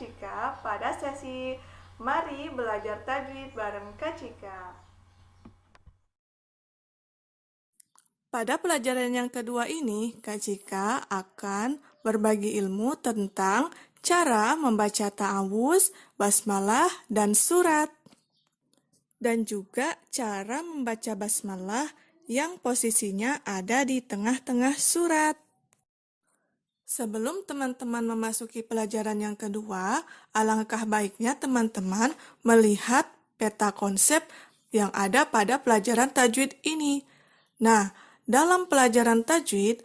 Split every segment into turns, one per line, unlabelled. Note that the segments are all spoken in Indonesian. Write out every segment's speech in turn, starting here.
Cika pada sesi Mari Belajar Tajwid bareng Kak Cika. Pada pelajaran yang kedua ini, Kak Cika akan berbagi ilmu tentang cara membaca ta'awuz, basmalah, dan surat. Dan juga cara membaca basmalah yang posisinya ada di tengah-tengah surat. Sebelum teman-teman memasuki pelajaran yang kedua, alangkah baiknya teman-teman melihat peta konsep yang ada pada pelajaran tajwid ini. Nah, dalam pelajaran tajwid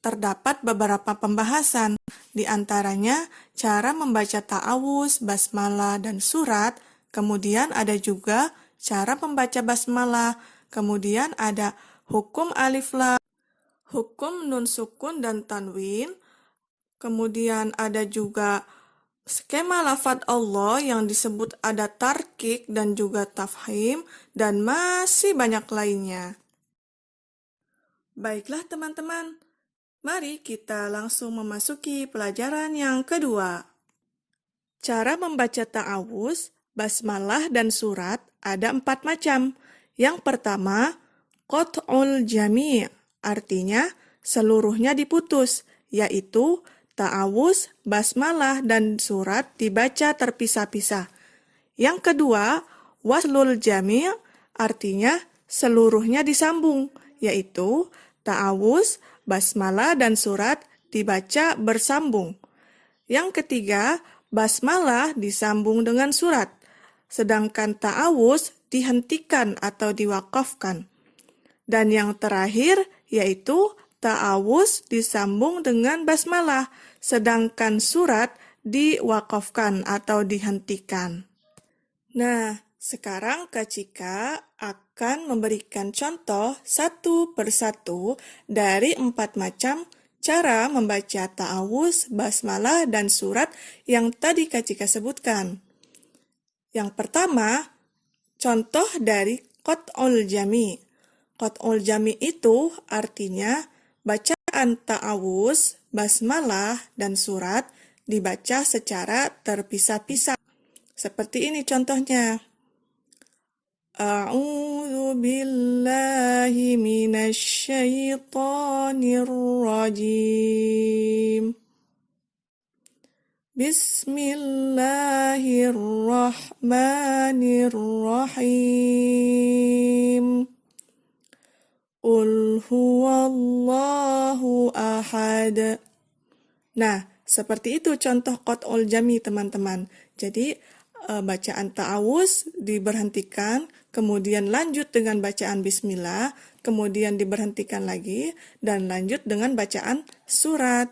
terdapat beberapa pembahasan, di antaranya cara membaca ta'awuz, basmalah, dan surat, kemudian ada juga cara membaca basmalah, kemudian ada hukum alif lam, hukum nun sukun dan tanwin, kemudian ada juga skema lafadz Allah yang disebut ada tarkik dan juga tafhim, dan masih banyak lainnya. Baiklah teman-teman, mari kita langsung memasuki pelajaran yang kedua. Cara membaca ta'awuz, basmalah, dan surat ada 4 macam. Yang pertama, qat'ul jami', artinya seluruhnya diputus, yaitu ta'awuz, basmalah, dan surat dibaca terpisah-pisah. Yang kedua, waslul jami', artinya seluruhnya disambung, yaitu ta'awuz, basmalah, dan surat dibaca bersambung. Yang ketiga, basmalah disambung dengan surat, sedangkan ta'awuz dihentikan atau diwakafkan. Dan yang terakhir, yaitu ta'awuz disambung dengan basmalah, sedangkan surat diwakafkan atau dihentikan. Nah, sekarang Kak Cika akan memberikan contoh satu persatu dari 4 macam cara membaca ta'awuz, basmalah, dan surat yang tadi Kak Cika sebutkan. Yang pertama, contoh dari qat'ul jami'. Qat'ul jami' itu artinya bacaan ta'awuz, basmalah, dan surat dibaca secara terpisah-pisah. Seperti ini contohnya. A'udzu billahi minasy syaithanir rajim. Bismillahirrahmanirrahim. Qul huwallahu ahad. Nah, seperti itu contoh qat'ul jami, teman-teman. Jadi, bacaan ta'awuz diberhentikan, kemudian lanjut dengan bacaan bismillah, kemudian diberhentikan lagi, dan lanjut dengan bacaan surat.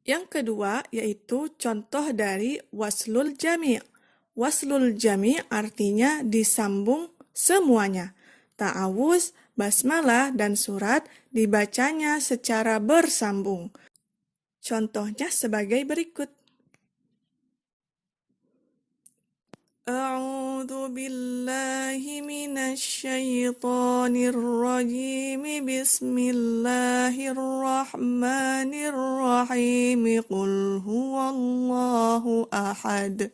Yang kedua yaitu contoh dari waslul jami'. Waslul jami' artinya disambung semuanya. Ta'awuz, basmalah, dan surat dibacanya secara bersambung. Contohnya sebagai berikut. A'udzu billahi minasy syaithanir rajim. Bismillahirrahmanirrahim. Qul huwallahu ahad.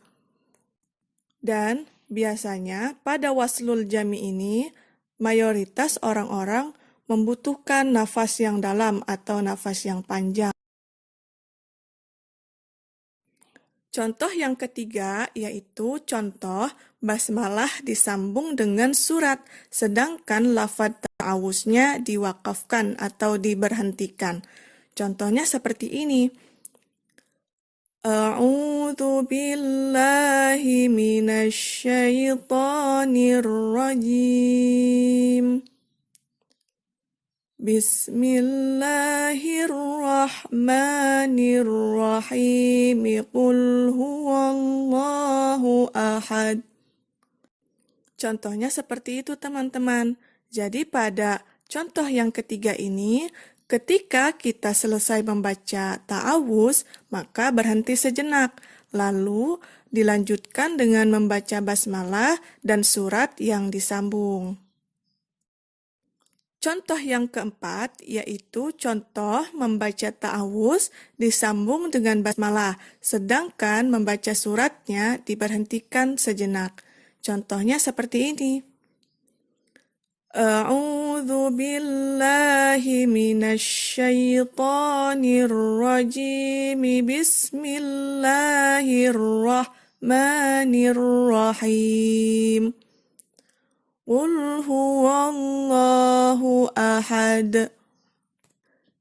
Dan biasanya pada waslul jami ini mayoritas orang-orang membutuhkan nafas yang dalam atau nafas yang panjang. Contoh yang ketiga yaitu contoh basmalah disambung dengan surat, sedangkan lafadz ta'awuznya diwakafkan atau diberhentikan. Contohnya seperti ini. A'udzu billahi minasy syaithanir rajim. Bismillahirrahmanirrahim. Qul huwallahu ahad. Contohnya seperti itu, teman-teman. Jadi pada contoh yang ketiga ini, ketika kita selesai membaca ta'awuz, maka berhenti sejenak. Lalu dilanjutkan dengan membaca basmalah dan surat yang disambung. Contoh yang keempat yaitu contoh membaca ta'awuz disambung dengan basmalah, sedangkan membaca suratnya diberhentikan sejenak. Contohnya seperti ini. A'udzu billahi minasyaitonir rajim. Bismillahirrahmanirrahim. Qul huwallahu ahad.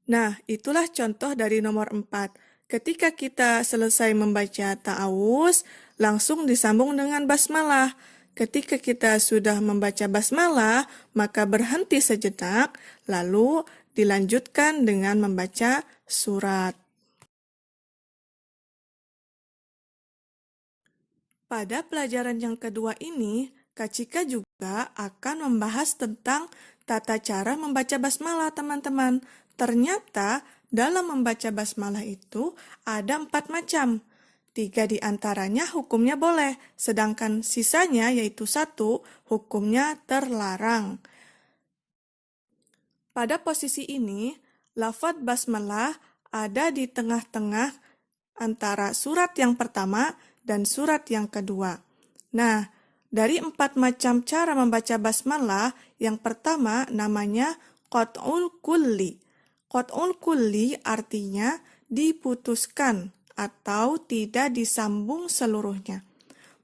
Nah, itulah contoh dari nomor 4. Ketika kita selesai membaca ta'awuz, langsung disambung dengan basmalah. Ketika kita sudah membaca basmalah, maka berhenti sejenak, lalu dilanjutkan dengan membaca surat. Pada pelajaran yang kedua ini, Kak Cika juga akan membahas tentang tata cara membaca basmalah, teman-teman. Ternyata dalam membaca basmalah itu ada 4 macam. 3 di antaranya hukumnya boleh, sedangkan sisanya yaitu 1 hukumnya terlarang. Pada posisi ini, lafaz basmalah ada di tengah-tengah antara surat yang pertama dan surat yang kedua. Nah, dari 4 macam cara membaca basmalah, yang pertama namanya qat'ul kulli. Qat'ul kulli artinya diputuskan atau tidak disambung seluruhnya.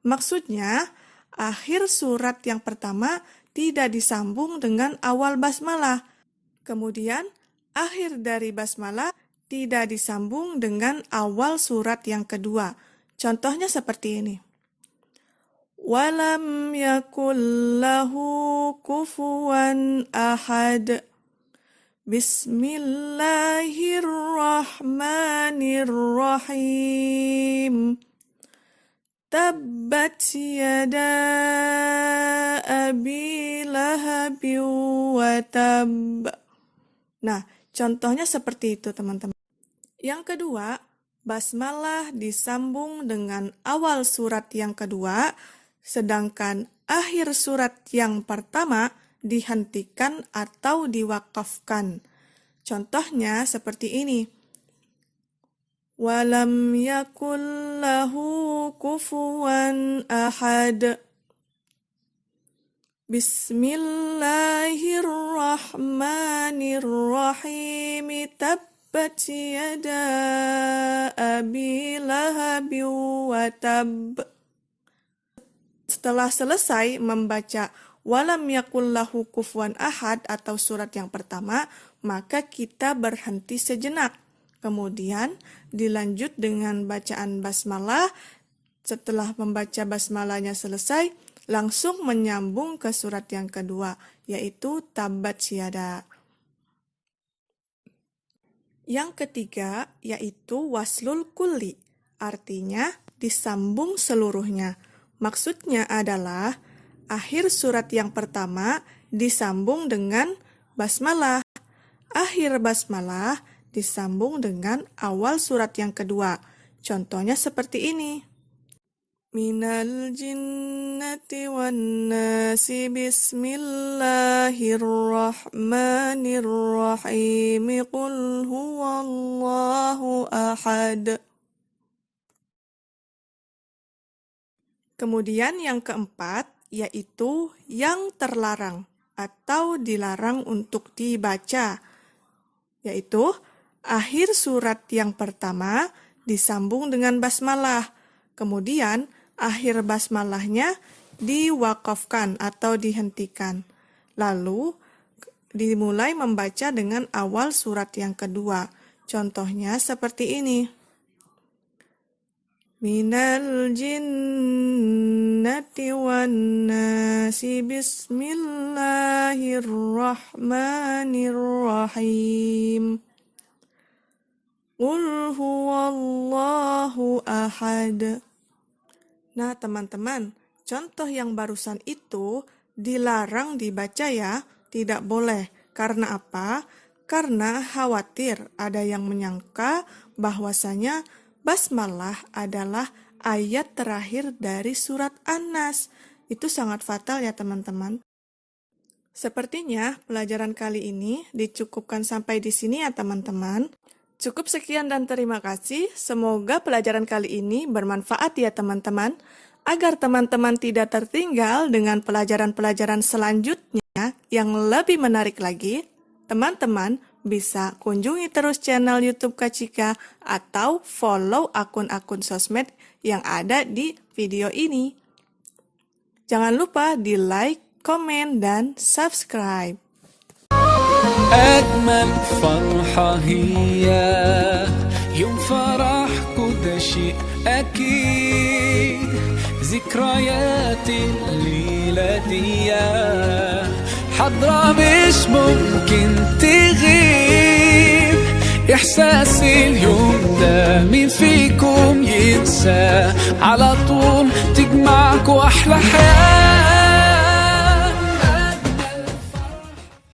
Maksudnya, akhir surat yang pertama tidak disambung dengan awal basmalah. Kemudian, akhir dari basmalah tidak disambung dengan awal surat yang kedua. Contohnya seperti ini. Walam yakul lahu kufuwan ahad. Bismillahirrahmanirrahim. Tabbat yada abi lahabin wa tab. Nah, contohnya seperti itu, teman-teman. Yang kedua, basmalah disambung dengan awal surat yang kedua, sedangkan akhir surat yang pertama dihentikan atau diwakafkan. Contohnya seperti ini. Walam yakul lahu kufuwan ahad. Bismillahirrahmanirrahim. Tabbat yada abi lahabin wa tab. Setelah selesai membaca walam yakul lahu kufuwan ahad atau surat yang pertama, maka kita berhenti sejenak. Kemudian dilanjut dengan bacaan basmalah. Setelah membaca basmalahnya selesai, langsung menyambung ke surat yang kedua, yaitu tabbat yada. Yang ketiga yaitu waslul kulli, artinya disambung seluruhnya. Maksudnya adalah akhir surat yang pertama disambung dengan basmalah. Akhir basmalah disambung dengan awal surat yang kedua. Contohnya seperti ini. Minal jinnati wan nasi bismillahirrahmanirrahim. Qul huwallahu ahad. Kemudian yang keempat yaitu yang terlarang atau dilarang untuk dibaca, yaitu akhir surat yang pertama disambung dengan basmalah, kemudian akhir basmalahnya diwakafkan atau dihentikan, lalu dimulai membaca dengan awal surat yang kedua. Contohnya seperti ini. Minal jinnati wan nasi bismillahirrahmanirrahim. Qul huwallahu ahad. Nah, teman-teman, contoh yang barusan itu dilarang dibaca ya, tidak boleh. Karena apa? Karena khawatir ada yang menyangka bahwasanya basmalah adalah ayat terakhir dari surat An-Nas. Itu sangat fatal ya teman-teman. Sepertinya pelajaran kali ini dicukupkan sampai di sini ya teman-teman. Cukup sekian dan terima kasih. Semoga pelajaran kali ini bermanfaat ya teman-teman. Agar teman-teman tidak tertinggal dengan pelajaran-pelajaran selanjutnya yang lebih menarik lagi, teman-teman bisa kunjungi terus channel YouTube Kak Cika atau follow akun-akun sosmed yang ada di video ini. Jangan lupa di like, komen, dan subscribe.
أجمل فرحة هي يوم فرحكوا ده شيء أكيد ذكريات الليلة دي حضرة مش ممكن تغيب إحساس اليوم ده مين فيكم ينسى على طول تجمعكوا أحلى حياة